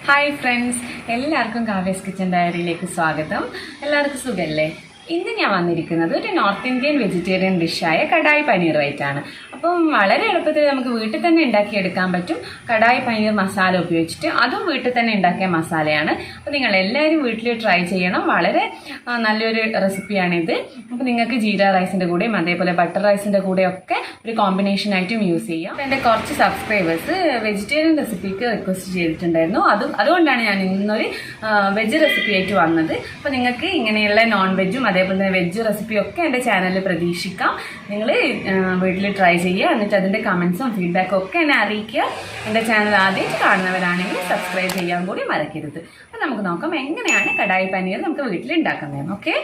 Hi friends, എല്ലാവർക്കും കാവ്യാസ് kitchen ഡയറിയിലേക്ക് സ്വാഗതം. എല്ലാവർക്കും സുഖമല്ലേ? ഇന്ന് ഞാൻ വന്നിരിക്കുന്നത് ഒരു നോർത്ത് ഇന്ത്യൻ വെജിറ്റേറിയൻ ഡിഷായ കടായി പനീറുമായിട്ടാണ്. അപ്പം വളരെ എളുപ്പത്തിൽ നമുക്ക് വീട്ടിൽ തന്നെ ഉണ്ടാക്കിയെടുക്കാൻ പറ്റും. കടായി പനീർ മസാല ഉപയോഗിച്ചിട്ട്, അതും വീട്ടിൽ തന്നെ ഉണ്ടാക്കിയ മസാലയാണ്. അപ്പോൾ നിങ്ങൾ എല്ലാവരും വീട്ടിൽ ട്രൈ ചെയ്യണം. വളരെ നല്ലൊരു റെസിപ്പിയാണിത്. അപ്പോൾ നിങ്ങൾക്ക് ജീര റൈസിൻ്റെ കൂടെയും അതേപോലെ ബട്ടർ റൈസിൻ്റെ കൂടെയൊക്കെ ഒരു കോമ്പിനേഷനായിട്ടും യൂസ് ചെയ്യാം. അപ്പോൾ എൻ്റെ കുറച്ച് സബ്സ്ക്രൈബേഴ്സ് വെജിറ്റേറിയൻ റെസിപ്പിക്ക് റിക്വസ്റ്റ് ചെയ്തിട്ടുണ്ടായിരുന്നു. അതുകൊണ്ടാണ് ഞാൻ ഇന്നൊരു വെജ് റെസിപ്പി ആയിട്ട് വന്നത്. അപ്പോൾ നിങ്ങൾക്ക് ഇങ്ങനെയുള്ള നോൺ വെജും അതേപോലെ തന്നെ വെജ് റെസിപ്പിയൊക്കെ എൻ്റെ ചാനലിൽ പ്രതീക്ഷിക്കാം. നിങ്ങൾ വീട്ടിൽ ട്രൈ ചെയ്യുക, എന്നിട്ട് അതിൻ്റെ കമൻസും ഫീഡ്ബാക്കും ഒക്കെ എന്നെ അറിയിക്കുക. എൻ്റെ ചാനൽ ആദ്യമായിട്ട് കാണുന്നവരാണെങ്കിൽ സബ്സ്ക്രൈബ് ചെയ്യാൻ കൂടി മറക്കരുത്. അപ്പം നമുക്ക് നോക്കാം എങ്ങനെയാണ് കടായി പനീർ നമുക്ക് വീട്ടിൽ ഉണ്ടാക്കുന്നതെന്ന്. ഓക്കെ,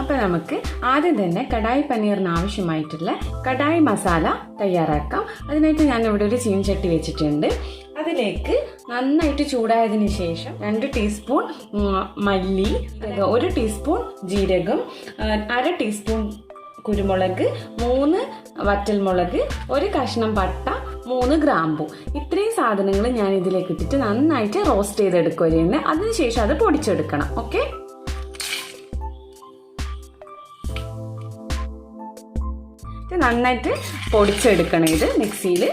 അപ്പോൾ നമുക്ക് ആദ്യം തന്നെ കടായി പനീറിന് ആവശ്യമായിട്ടുള്ള കടായി മസാല തയ്യാറാക്കാം. അതിനായിട്ട് ഞാൻ ഇവിടെ ഒരു ചീനച്ചട്ടി വെച്ചിട്ടുണ്ട്. അതിലേക്ക് നന്നായിട്ട് ചൂടായതിനു ശേഷം 2 ടീസ്പൂൺ മല്ലി, 1 ടീസ്പൂൺ ജീരകം, 1/2 ടീസ്പൂൺ കുരുമുളക്, 3 വറ്റൽമുളക്, 1 കഷ്ണം പട്ട, 3 ഗ്രാമ്പു, ഇത്രയും സാധനങ്ങൾ ഞാൻ ഇതിലേക്ക് ഇട്ടിട്ട് നന്നായിട്ട് റോസ്റ്റ് ചെയ്തെടുക്കുകയാണ്. അതിനുശേഷം അത് പൊടിച്ചെടുക്കണം. ഓക്കെ, നന്നായിട്ട് പൊടിച്ചെടുക്കണം ഇത് മിക്സിയിൽ.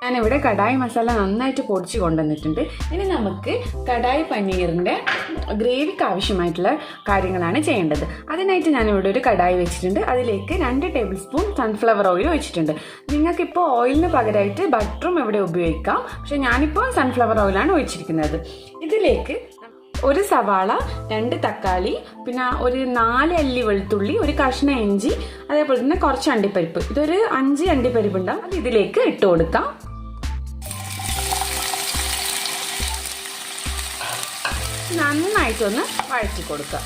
ഞാനിവിടെ കടായി മസാല നന്നായിട്ട് പൊടിച്ച് കൊണ്ടുവന്നിട്ടുണ്ട്. ഇനി നമുക്ക് കടായി പനീറിൻ്റെ ഗ്രേവിക്ക് ആവശ്യമായിട്ടുള്ള കാര്യങ്ങളാണ് ചെയ്യേണ്ടത്. അതിനായിട്ട് ഞാനിവിടെ ഒരു കടായി വെച്ചിട്ടുണ്ട്. അതിലേക്ക് 2 ടേബിൾ സ്പൂൺ സൺഫ്ലവർ ഓയിൽ ഒഴിച്ചിട്ടുണ്ട്. നിങ്ങൾക്കിപ്പോൾ ഓയിലിന് പകരമായിട്ട് ബട്ടറും ഇവിടെ ഉപയോഗിക്കാം. പക്ഷെ ഞാനിപ്പോൾ സൺഫ്ലവർ ഓയിലാണ് ഒഴിച്ചിരിക്കുന്നത്. ഇതിലേക്ക് 1 സവാള, 2 തക്കാളി, പിന്നെ ഒരു 4 അല്ലി വെളുത്തുള്ളി, 1 കഷ്ണം ഇഞ്ചി, അതേപോലെ തന്നെ കുറച്ച് അണ്ടിപ്പരിപ്പ്, ഇതൊരു 5 അണ്ടിപ്പരിപ്പ് ഉണ്ടാവും. അത് ഇതിലേക്ക് ഇട്ട് കൊടുക്കാം. നന്നായിട്ടൊന്ന് വഴറ്റി കൊടുക്കാം.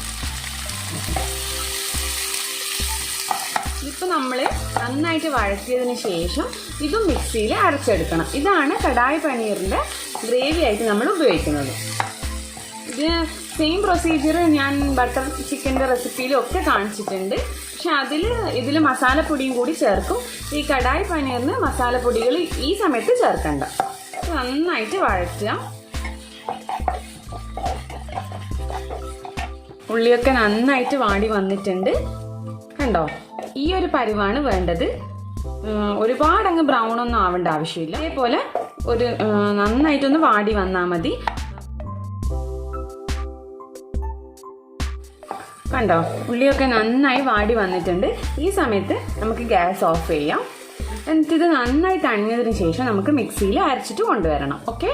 ഇപ്പം നമ്മൾ നന്നായിട്ട് വഴറ്റിയതിന് ശേഷം ഇതും മിക്സിയിൽ അരച്ചെടുക്കണം. ഇതാണ് കടായി പനീറിൻ്റെ ഗ്രേവി ആയിട്ട് നമ്മൾ ഉപയോഗിക്കുന്നത്. ഇത് സെയിം പ്രൊസീജിയർ ഞാൻ ബട്ടർ ചിക്കൻ്റെ റെസിപ്പിയിലും ഒക്കെ കാണിച്ചിട്ടുണ്ട്. പക്ഷെ ഇതിൽ മസാലപ്പൊടിയും കൂടി ചേർക്കും. ഈ കടായി പനീറിന് മസാലപ്പൊടികൾ ഈ സമയത്ത് ചേർക്കണ്ട. നന്നായിട്ട് വഴറ്റുക. ഉള്ളിയൊക്കെ നന്നായിട്ട് വാടി വന്നിട്ടുണ്ട്. കണ്ടോ, ഈ ഒരു പരിവാണ് വേണ്ടത്. ഒരുപാടങ്ങ് ബ്രൗൺ ഒന്നും ആവേണ്ട ആവശ്യമില്ല. അതേപോലെ ഒരു നന്നായിട്ടൊന്ന് വാടി വന്നാൽ മതി. കണ്ടോ, ഉള്ളിയൊക്കെ നന്നായി വാടി വന്നിട്ടുണ്ട്. ഈ സമയത്ത് നമുക്ക് ഗ്യാസ് ഓഫ് ചെയ്യാം. എന്നിട്ട് ഇത് നന്നായി തണിഞ്ഞതിന് ശേഷം നമുക്ക് മിക്സിയിൽ അരച്ചിട്ട് കൊണ്ടുവരണം. ഓക്കെ,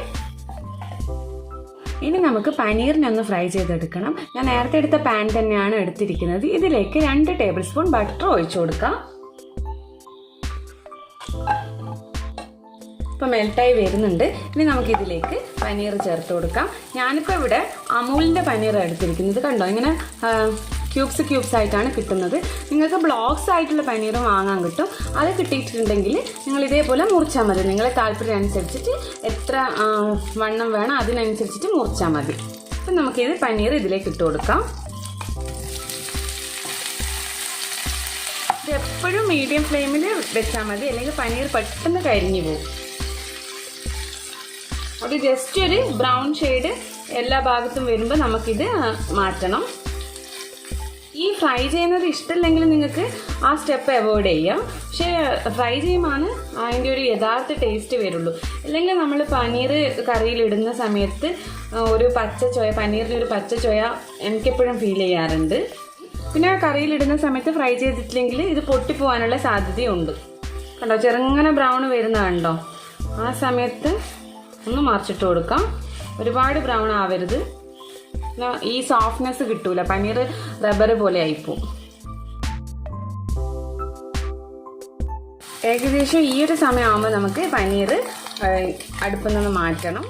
ഇനി നമുക്ക് പനീറിനെ ഒന്ന് ഫ്രൈ ചെയ്തെടുക്കണം. ഞാൻ നേരത്തെ എടുത്ത പാൻ തന്നെയാണ് എടുത്തിരിക്കുന്നത്. ഇതിലേക്ക് 2 ടേബിൾ സ്പൂൺ ബട്ടർ ഒഴിച്ചു കൊടുക്കാം. ഇപ്പം മെൽട്ടായി വരുന്നുണ്ട്. ഇനി നമുക്കിതിലേക്ക് പനീർ ചേർത്ത് കൊടുക്കാം. ഞാനിപ്പോൾ ഇവിടെ അമൂലിൻ്റെ പനീർ എടുത്തിരിക്കുന്നത്. കണ്ടോ, ഇങ്ങനെ ക്യൂബ്സ് ആയിട്ടാണ് കിട്ടുന്നത്. നിങ്ങൾക്ക് ബ്ലോക്സ് ആയിട്ടുള്ള പനീർ വാങ്ങാൻ കിട്ടും. അത് കിട്ടിയിട്ടുണ്ടെങ്കിൽ നിങ്ങൾ ഇതേപോലെ മുറിച്ചാൽ മതി. നിങ്ങളെ താല്പര്യം അനുസരിച്ചിട്ട് എത്ര വണ്ണം വേണം അതിനനുസരിച്ചിട്ട് മുറിച്ചാൽ മതി. അപ്പം നമുക്കിത് പനീർ ഇതിലേക്ക് ഇട്ട് കൊടുക്കാം. ഇത് എപ്പോഴും മീഡിയം ഫ്ലെയിമിൽ വെച്ചാൽ മതി, അല്ലെങ്കിൽ പനീർ പെട്ടെന്ന് കരിഞ്ഞു പോകും. അത് ജസ്റ്റ് ഒരു ബ്രൗൺ ഷെയ്ഡ് എല്ലാ ഭാഗത്തും വരുമ്പോൾ നമുക്കിത് മാറ്റണം. ഈ ഫ്രൈ ചെയ്യുന്നത് ഇഷ്ടമില്ലെങ്കിൽ നിങ്ങൾക്ക് ആ സ്റ്റെപ്പ് അവോയ്ഡ് ചെയ്യാം. പക്ഷേ ഫ്രൈ ചെയ്യുമ്പോൾ അതിൻ്റെ ഒരു യഥാർത്ഥ ടേസ്റ്റ് വരുള്ളൂ. അല്ലെങ്കിൽ നമ്മൾ പനീർ കറിയിലിടുന്ന സമയത്ത് ഒരു പച്ചച്ചോയ, പനീറിൻ്റെ ഒരു പച്ചച്ചോയ എനിക്കെപ്പോഴും ഫീൽ ചെയ്യാറുണ്ട്. പിന്നെ കറിയിലിടുന്ന സമയത്ത് ഫ്രൈ ചെയ്തിട്ടില്ലെങ്കിൽ ഇത് പൊട്ടിപ്പോവാനുള്ള സാധ്യതയുണ്ട്. കണ്ടോ, ചെറുങ്ങനെ ബ്രൗൺ വരുന്ന കണ്ടോ. ആ സമയത്ത് ഒന്ന് മറിച്ചിട്ട് കൊടുക്കാം. ഒരുപാട് ബ്രൗൺ ആവരുത്, ഈ സോഫ്റ്റ്നെസ് കിട്ടൂല, പനീർ റബ്ബർ പോലെ ആയിപ്പോവും. ഏകദേശം ഈ ഒരു സമയമാകുമ്പോൾ നമുക്ക് പനീർ അടുപ്പിൽ നിന്ന് മാറ്റണം.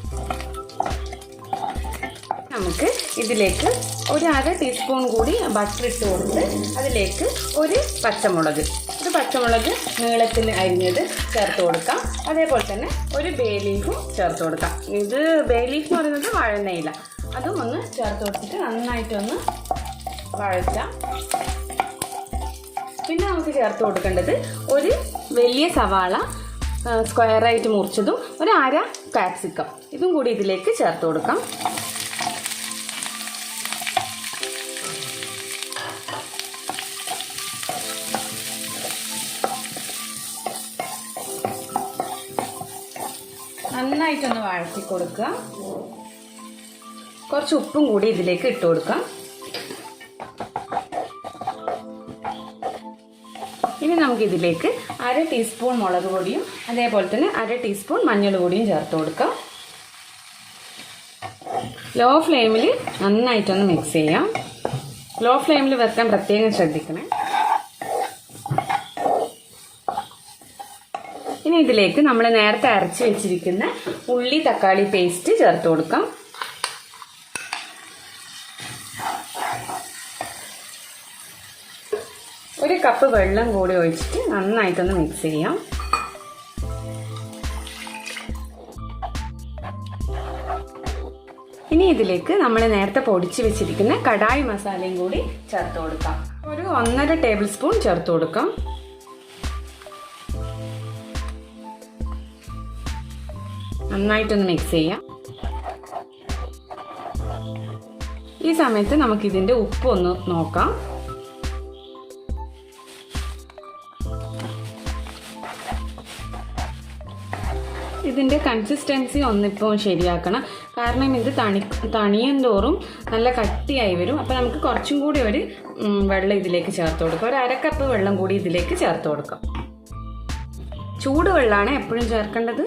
നമുക്ക് ഇതിലേക്ക് ഒരു 1/2 ടീസ്പൂൺ കൂടി ബട്ടർ ഇട്ട് കൊടുത്ത് അതിലേക്ക് ഒരു പച്ചമുളക് നീളത്തിൽ അരിഞ്ഞത് ചേർത്ത് കൊടുക്കാം. അതേപോലെ തന്നെ ഒരു ബേ ലീഫും ചേർത്ത് കൊടുക്കാം. ഇത് ബേ ലീഫ് എന്ന് പറയുന്നത് വഴനയില, അതും ഒന്ന് ചേർത്ത് കൊടുത്തിട്ട് നന്നായിട്ടൊന്ന് വഴറ്റാം. പിന്നെ നമുക്ക് ചേർത്ത് കൊടുക്കേണ്ടത് ഒരു വലിയ സവാള സ്ക്വയറായിട്ട് മുറിച്ചതും ഒരു അര കാപ്സിക്കം ഇതും കൂടി ഇതിലേക്ക് ചേർത്ത് കൊടുക്കാം. നന്നായിട്ടൊന്ന് വഴറ്റി കൊടുക്കുക. കുറച്ച് ഉപ്പും കൂടി ഇതിലേക്ക് ഇട്ട് കൊടുക്കാം. ഇനി നമുക്കിതിലേക്ക് അര ടീസ്പൂൺ മുളക് പൊടിയും അതേപോലെ തന്നെ അര ടീസ്പൂൺ മഞ്ഞൾ പൊടിയും ചേർത്ത് കൊടുക്കാം. ലോ ഫ്ലെയിമിൽ നന്നായിട്ടൊന്ന് മിക്സ് ചെയ്യാം. ലോ ഫ്ലെയിമിൽ വെക്കാൻ പ്രത്യേകം ശ്രദ്ധിക്കണേ. ഇനി ഇതിലേക്ക് നമ്മൾ നേരത്തെ അരച്ച് വെച്ചിരിക്കുന്ന ഉള്ളി തക്കാളി പേസ്റ്റ് ചേർത്ത് കൊടുക്കാം. ഒരു കപ്പ് വെള്ളം കൂടി ഒഴിച്ചിട്ട് നന്നായിട്ടൊന്ന് മിക്സ് ചെയ്യാം. ഇനി ഇതിലേക്ക് നമ്മൾ നേരത്തെ പൊടിച്ച് വെച്ചിരിക്കുന്ന കടായി മസാലയും കൂടി ചേർത്ത് കൊടുക്കാം. ഒരു 1.5 ടേബിൾ സ്പൂൺ ചേർത്ത് കൊടുക്കാം. നന്നായിട്ടൊന്ന് മിക്സ് ചെയ്യാം. ഈ സമയത്ത് നമുക്കിതിൻ്റെ ഉപ്പ് ഒന്ന് നോക്കാം. ഇതിൻ്റെ കൺസിസ്റ്റൻസി ഒന്നിപ്പോൾ ശരിയാക്കണം. കാരണം ഇത് തണിയും തോറും നല്ല കട്ടിയായി വരും. അപ്പോൾ നമുക്ക് കുറച്ചും കൂടി ഒരു വെള്ളം ഇതിലേക്ക് ചേർത്ത് കൊടുക്കാം. ഒരു 1/2 കപ്പ് വെള്ളം കൂടി ഇതിലേക്ക് ചേർത്ത് കൊടുക്കാം. ചൂടുവെള്ളമാണ് എപ്പോഴും ചേർക്കേണ്ടത്.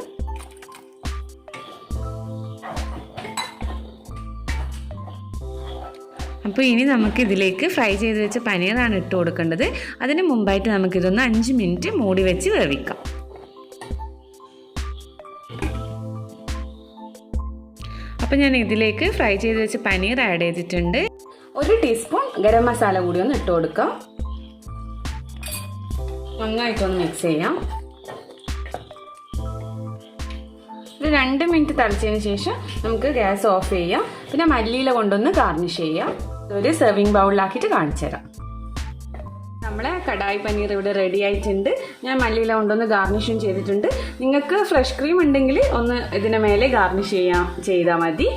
അപ്പോൾ ഇനി നമുക്ക് ഇതിലേക്ക് ഫ്രൈ ചെയ്ത് വെച്ച പനീറാണ് ഇട്ട് കൊടുക്കേണ്ടത്. അതിന് മുമ്പായിട്ട് നമുക്കിതൊന്ന് 5 മിനിറ്റ് മൂടി വെച്ച് വേവിക്കാം. അപ്പോൾ ഞാൻ ഇതിലേക്ക് ഫ്രൈ ചെയ്ത് വെച്ച പനീർ ആഡ് ചെയ്തിട്ടുണ്ട്. 1 ടീസ്പൂൺ ഗരം മസാല കൂടി ഒന്ന് ഇട്ട് കൊടുക്കാം. നന്നായിട്ടൊന്ന് മിക്സ് ചെയ്യാം. ഒരു 2 മിനിറ്റ് തിളച്ചതിന് ശേഷം നമുക്ക് ഗ്യാസ് ഓഫ് ചെയ്യാം. പിന്നെ മല്ലിയില കൊണ്ടൊന്ന് ഗാർണിഷ് ചെയ്യാം. ഒരു സെർവിങ് ബൗളിലാക്കിയിട്ട് കാണിച്ചു തരാം. നമ്മളെ കടായി പനീർ ഇവിടെ റെഡി ആയിട്ടുണ്ട്. ഞാൻ മല്ലിയില കൊണ്ടൊന്ന് ഗാർണിഷും ചെയ്തിട്ടുണ്ട്. നിങ്ങൾക്ക് ഫ്രഷ് ക്രീം ഉണ്ടെങ്കിൽ ഒന്ന് ഇതിന് മേലെ ഗാർണിഷ് ചെയ്താൽ മതി.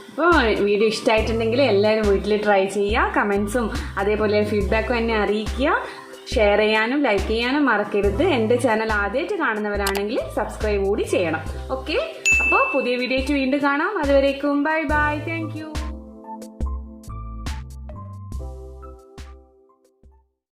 അപ്പോൾ വീഡിയോ ഇഷ്ടമായിട്ടുണ്ടെങ്കിൽ എല്ലാവരും വീട്ടിൽ ട്രൈ ചെയ്യുക. കമൻസും അതേപോലെ ഫീഡ്ബാക്കും എന്നെ അറിയിക്കുക. ഷെയർ ചെയ്യാനും ലൈക്ക് ചെയ്യാനും മറക്കരുത്. എൻ്റെ ചാനൽ ആദ്യമായിട്ട് കാണുന്നവരാണെങ്കിൽ സബ്സ്ക്രൈബ് കൂടി ചെയ്യണം. ഓക്കെ, അപ്പോൾ പുതിയ വീഡിയോ വീണ്ടും കാണാം. അതുവരേക്കും ബൈ ബൈ. Thank you.